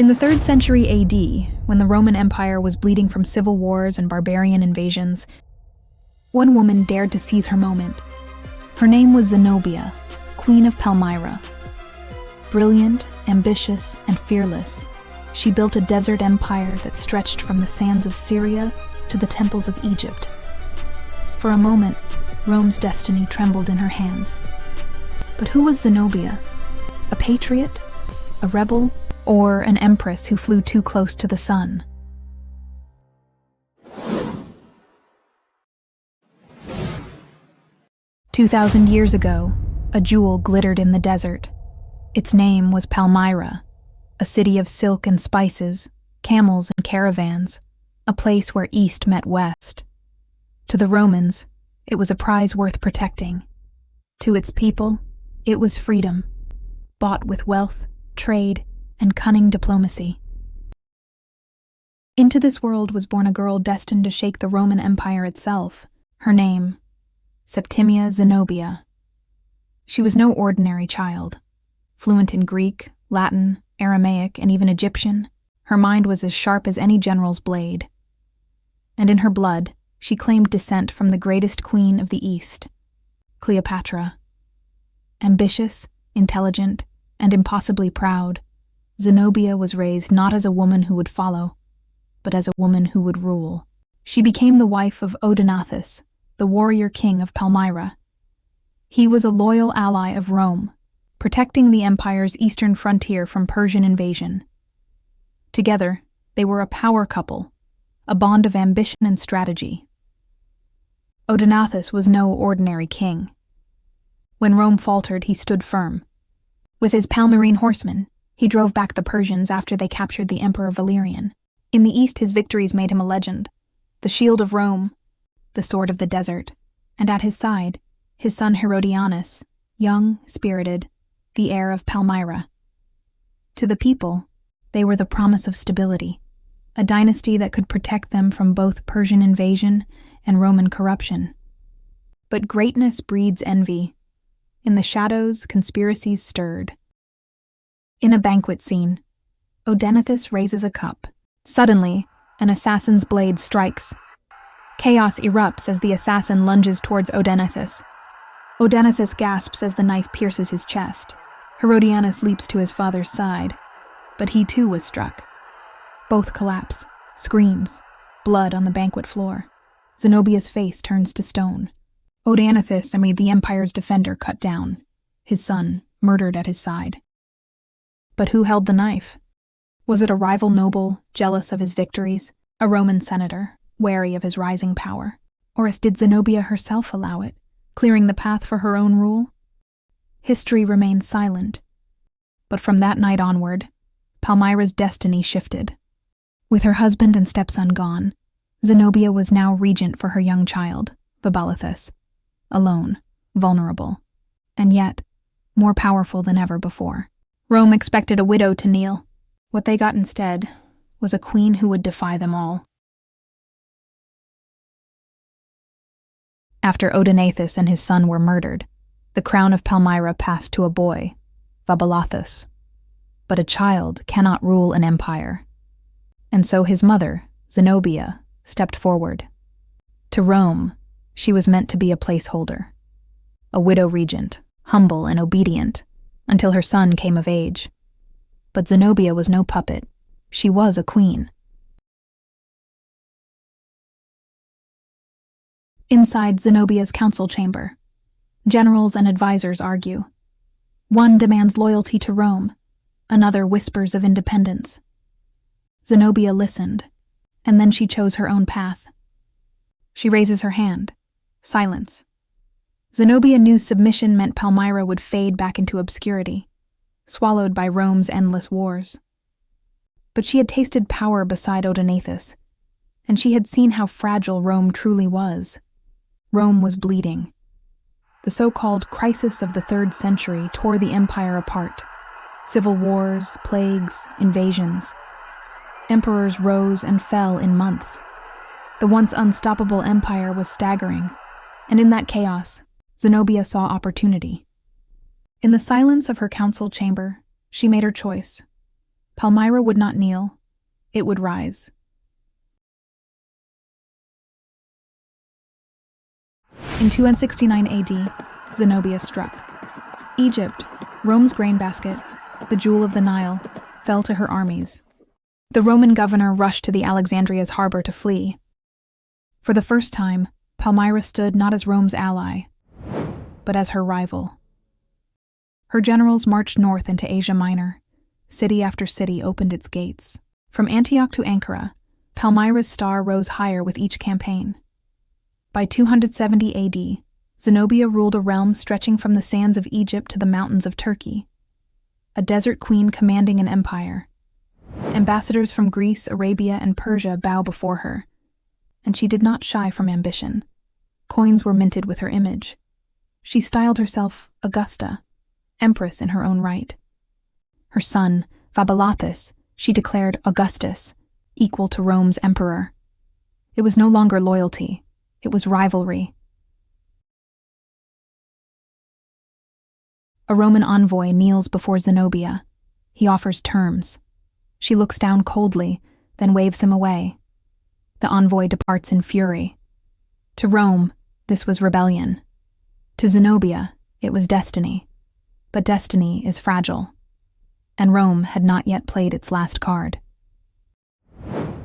In the 3rd century AD, when the Roman Empire was bleeding from civil wars and barbarian invasions, one woman dared to seize her moment. Her name was Zenobia, Queen of Palmyra. Brilliant, ambitious, and fearless, she built a desert empire that stretched from the sands of Syria to the temples of Egypt. For a moment, Rome's destiny trembled in her hands. But who was Zenobia? A patriot? A rebel? Or an empress who flew too close to the sun? "2,000 years ago, a jewel glittered in the desert. Its name was Palmyra, a city of silk and spices, camels and caravans, a place where East met West. To the Romans, it was a prize worth protecting. To its people, it was freedom, bought with wealth, trade, and cunning diplomacy. Into this world was born a girl destined to shake the Roman Empire itself. Her name, Septimia Zenobia. She was no ordinary child. Fluent in Greek, Latin, Aramaic, and even Egyptian, her mind was as sharp as any general's blade. And in her blood, she claimed descent from the greatest queen of the East, Cleopatra. Ambitious, intelligent, and impossibly proud, Zenobia was raised not as a woman who would follow, but as a woman who would rule. She became the wife of Odaenathus, the warrior king of Palmyra. He was a loyal ally of Rome, protecting the empire's eastern frontier from Persian invasion. Together, they were a power couple, a bond of ambition and strategy. Odaenathus was no ordinary king. When Rome faltered, he stood firm. With his Palmyrene horsemen, he drove back the Persians after they captured the Emperor Valerian. In the east, his victories made him a legend, the shield of Rome, the sword of the desert, and at his side, his son Herodianus, young, spirited, the heir of Palmyra. To the people, they were the promise of stability, a dynasty that could protect them from both Persian invasion and Roman corruption. But greatness breeds envy. In the shadows, conspiracies stirred. In a banquet scene, Odaenathus raises a cup. Suddenly, an assassin's blade strikes. Chaos erupts as the assassin lunges towards Odaenathus. Odaenathus gasps as the knife pierces his chest. Herodianus leaps to his father's side, but he too was struck. Both collapse, screams, blood on the banquet floor. Zenobia's face turns to stone. Odaenathus, the empire's defender, cut down, his son murdered at his side. But who held the knife? Was it a rival noble, jealous of his victories, a Roman senator, wary of his rising power? Or did Zenobia herself allow it, clearing the path for her own rule? History remains silent. But from that night onward, Palmyra's destiny shifted. With her husband and stepson gone, Zenobia was now regent for her young child, Vibalithus, alone, vulnerable, and yet more powerful than ever before. Rome expected a widow to kneel. What they got instead was a queen who would defy them all. After Odaenathus and his son were murdered, the crown of Palmyra passed to a boy, Vibalithus. But a child cannot rule an empire. And so his mother, Zenobia, stepped forward. To Rome, she was meant to be a placeholder, a widow regent, humble and obedient, until her son came of age. But Zenobia was no puppet. She was a queen. Inside Zenobia's council chamber, generals and advisors argue. One demands loyalty to Rome, another whispers of independence. Zenobia listened, and then she chose her own path. She raises her hand. Silence. Zenobia knew submission meant Palmyra would fade back into obscurity, swallowed by Rome's endless wars. But she had tasted power beside Odaenathus, and she had seen how fragile Rome truly was. Rome was bleeding. The so-called crisis of the 3rd century tore the empire apart. Civil wars, plagues, invasions. Emperors rose and fell in months. The once unstoppable empire was staggering, and in that chaos, Zenobia saw opportunity. In the silence of her council chamber, she made her choice. Palmyra would not kneel, it would rise. In 269 AD, Zenobia struck. Egypt, Rome's grain basket, the jewel of the Nile, fell to her armies. The Roman governor rushed to the Alexandria's harbor to flee. For the first time, Palmyra stood not as Rome's ally, but as her rival. Her generals marched north into Asia Minor. City after city opened its gates. From Antioch to Ankara, Palmyra's star rose higher with each campaign. By 270 AD, Zenobia ruled a realm stretching from the sands of Egypt to the mountains of Turkey. A desert queen commanding an empire. Ambassadors from Greece, Arabia, and Persia bow before her. And she did not shy from ambition. Coins were minted with her image. She styled herself Augusta, empress in her own right. Her son, Vaballathus, she declared Augustus, equal to Rome's emperor. It was no longer loyalty, it was rivalry. A Roman envoy kneels before Zenobia. He offers terms. She looks down coldly, then waves him away. The envoy departs in fury. To Rome, this was rebellion. To Zenobia, it was destiny. But destiny is fragile. And Rome had not yet played its last card.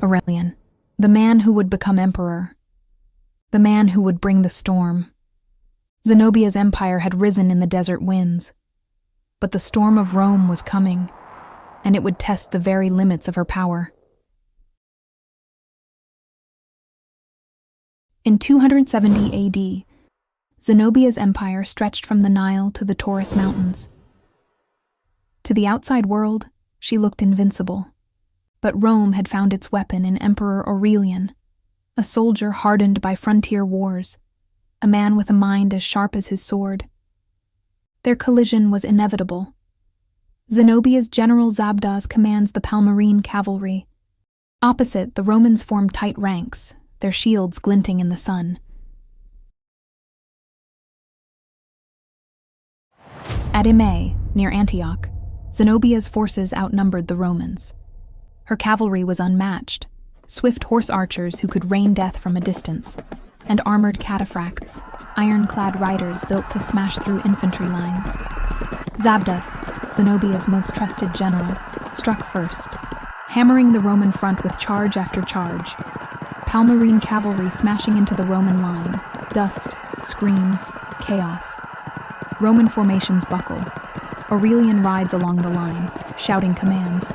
Aurelian, the man who would become emperor. The man who would bring the storm. Zenobia's empire had risen in the desert winds. But the storm of Rome was coming, and it would test the very limits of her power. In 270 AD, Zenobia's empire stretched from the Nile to the Taurus Mountains. To the outside world, she looked invincible. But Rome had found its weapon in Emperor Aurelian, a soldier hardened by frontier wars, a man with a mind as sharp as his sword. Their collision was inevitable. Zenobia's general Zabdas commands the Palmyrene cavalry. Opposite, the Romans formed tight ranks, their shields glinting in the sun. At Emei, near Antioch, Zenobia's forces outnumbered the Romans. Her cavalry was unmatched, swift horse archers who could rain death from a distance, and armored cataphracts, iron-clad riders built to smash through infantry lines. Zabdas, Zenobia's most trusted general, struck first, hammering the Roman front with charge after charge. Palmyrene cavalry smashing into the Roman line, dust, screams, chaos. Roman formations buckle. Aurelian rides along the line, shouting commands.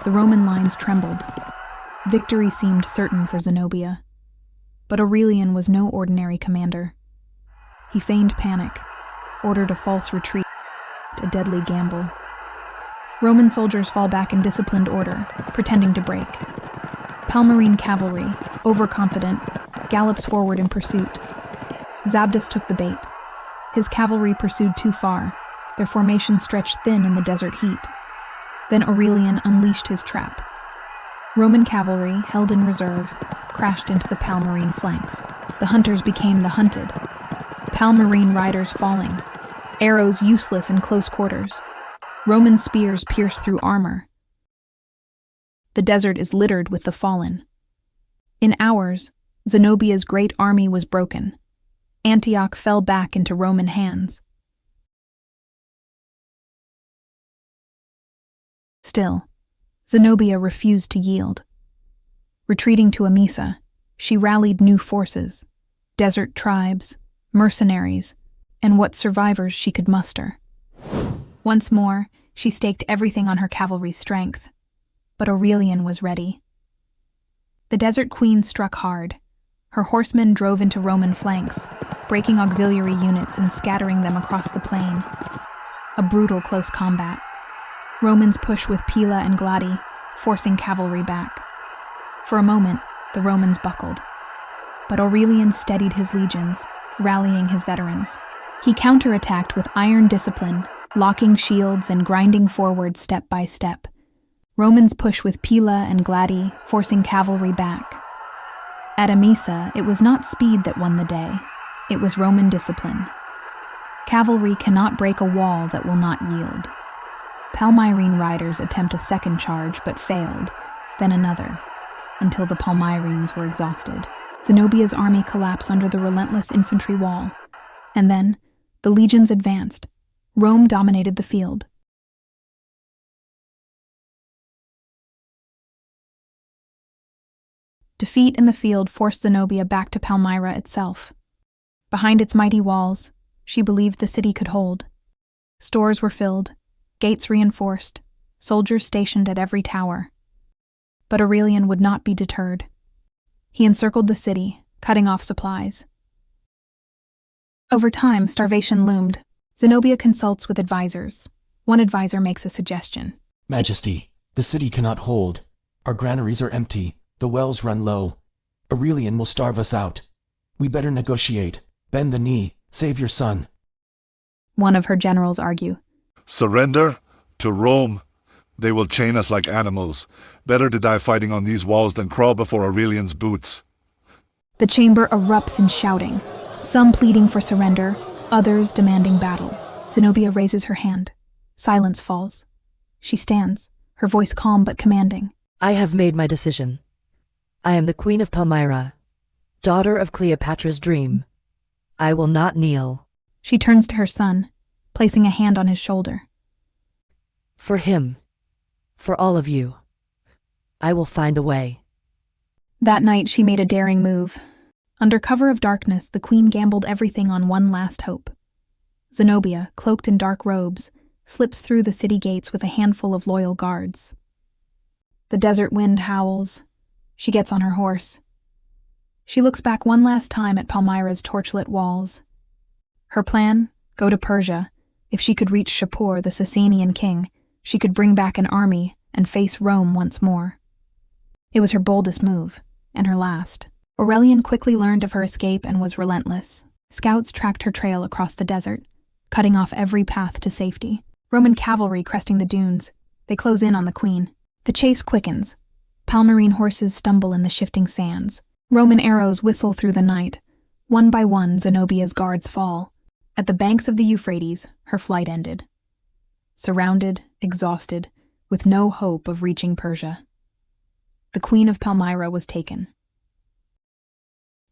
The Roman lines trembled. Victory seemed certain for Zenobia. But Aurelian was no ordinary commander. He feigned panic, ordered a false retreat, a deadly gamble. Roman soldiers fall back in disciplined order, pretending to break. Palmyrene cavalry, overconfident, gallops forward in pursuit. Zabdas took the bait. His cavalry pursued too far. Their formation stretched thin in the desert heat. Then Aurelian unleashed his trap. Roman cavalry, held in reserve, crashed into the Palmyrene flanks. The hunters became the hunted. Palmyrene riders falling. Arrows useless in close quarters. Roman spears pierced through armor. The desert is littered with the fallen. In hours, Zenobia's great army was broken. Antioch fell back into Roman hands. Still, Zenobia refused to yield. Retreating to Emesa, she rallied new forces, desert tribes, mercenaries, and what survivors she could muster. Once more, she staked everything on her cavalry's strength, but Aurelian was ready. The desert queen struck hard. Her horsemen drove into Roman flanks, breaking auxiliary units and scattering them across the plain. A brutal close combat. Romans push with pila and gladi, forcing cavalry back. For a moment, the Romans buckled. But Aurelian steadied his legions, rallying his veterans. He counterattacked with iron discipline, locking shields and grinding forward step by step. Romans push with pila and gladi, forcing cavalry back. At Emesa, it was not speed that won the day. It was Roman discipline. Cavalry cannot break a wall that will not yield. Palmyrene riders attempt a second charge but failed, then another, until the Palmyrenes were exhausted. Zenobia's army collapsed under the relentless infantry wall, and then the legions advanced. Rome dominated the field. Defeat in the field forced Zenobia back to Palmyra itself. Behind its mighty walls, she believed the city could hold. Stores were filled, gates reinforced, soldiers stationed at every tower. But Aurelian would not be deterred. He encircled the city, cutting off supplies. Over time, starvation loomed. Zenobia consults with advisors. One advisor makes a suggestion. Majesty, the city cannot hold. Our granaries are empty, the wells run low. Aurelian will starve us out. We better negotiate. Bend the knee, save your son. One of her generals argue. Surrender? To Rome? They will chain us like animals. Better to die fighting on these walls than crawl before Aurelian's boots. The chamber erupts in shouting, some pleading for surrender, others demanding battle. Zenobia raises her hand. Silence falls. She stands, her voice calm but commanding. I have made my decision. I am the Queen of Palmyra, daughter of Cleopatra's dream. I will not kneel. She turns to her son, placing a hand on his shoulder. For him, for all of you, I will find a way. That night she made a daring move. Under cover of darkness, the queen gambled everything on one last hope. Zenobia, cloaked in dark robes, slips through the city gates with a handful of loyal guards. The desert wind howls. She gets on her horse. She looks back one last time at Palmyra's torchlit walls. Her plan? Go to Persia. If she could reach Shapur, the Sasanian king, she could bring back an army and face Rome once more. It was her boldest move, and her last. Aurelian quickly learned of her escape and was relentless. Scouts tracked her trail across the desert, cutting off every path to safety. Roman cavalry cresting the dunes. They close in on the queen. The chase quickens. Palmyrene horses stumble in the shifting sands. Roman arrows whistle through the night. One by one, Zenobia's guards fall. At the banks of the Euphrates, her flight ended. Surrounded, exhausted, with no hope of reaching Persia. The Queen of Palmyra was taken.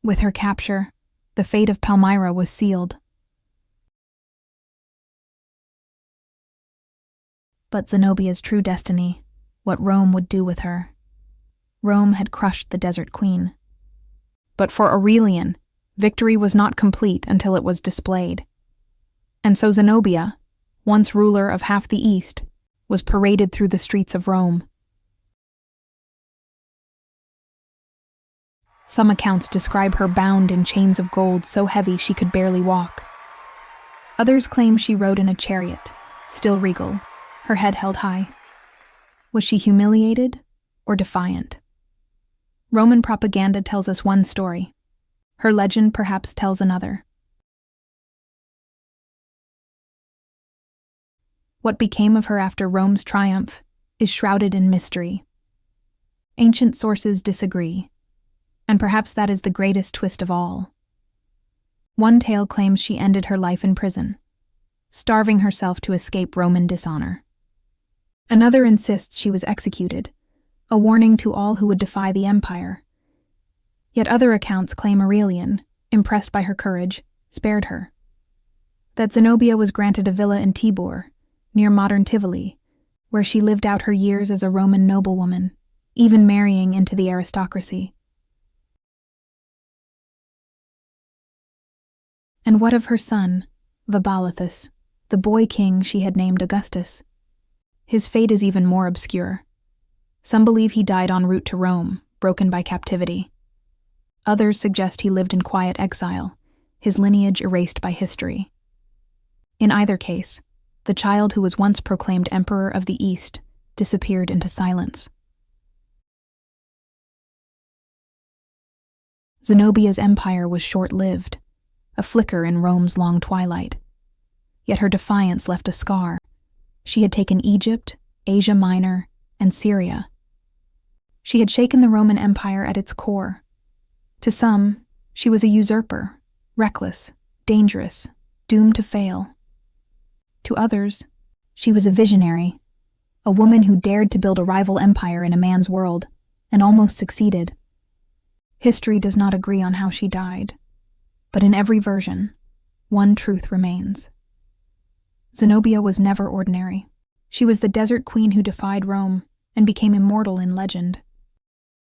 With her capture, the fate of Palmyra was sealed. But Zenobia's true destiny, what Rome would do with her. Rome had crushed the desert queen. But for Aurelian, victory was not complete until it was displayed. And so Zenobia, once ruler of half the East, was paraded through the streets of Rome. Some accounts describe her bound in chains of gold so heavy she could barely walk. Others claim she rode in a chariot, still regal, her head held high. Was she humiliated or defiant? Roman propaganda tells us one story. Her legend perhaps tells another. What became of her after Rome's triumph is shrouded in mystery. Ancient sources disagree, and perhaps that is the greatest twist of all. One tale claims she ended her life in prison, starving herself to escape Roman dishonor. Another insists she was executed, a warning to all who would defy the empire. Yet other accounts claim Aurelian, impressed by her courage, spared her. That Zenobia was granted a villa in Tibur, near modern Tivoli, where she lived out her years as a Roman noblewoman, even marrying into the aristocracy. And what of her son, Odaenathus, the boy king she had named Augustus? His fate is even more obscure. Some believe he died en route to Rome, broken by captivity. Others suggest he lived in quiet exile, his lineage erased by history. In either case, the child who was once proclaimed Emperor of the East disappeared into silence. Zenobia's empire was short-lived, a flicker in Rome's long twilight. Yet her defiance left a scar. She had taken Egypt, Asia Minor, and Syria. She had shaken the Roman Empire at its core. To some, she was a usurper, reckless, dangerous, doomed to fail. To others, she was a visionary, a woman who dared to build a rival empire in a man's world, and almost succeeded. History does not agree on how she died, but in every version, one truth remains. Zenobia was never ordinary. She was the desert queen who defied Rome and became immortal in legend.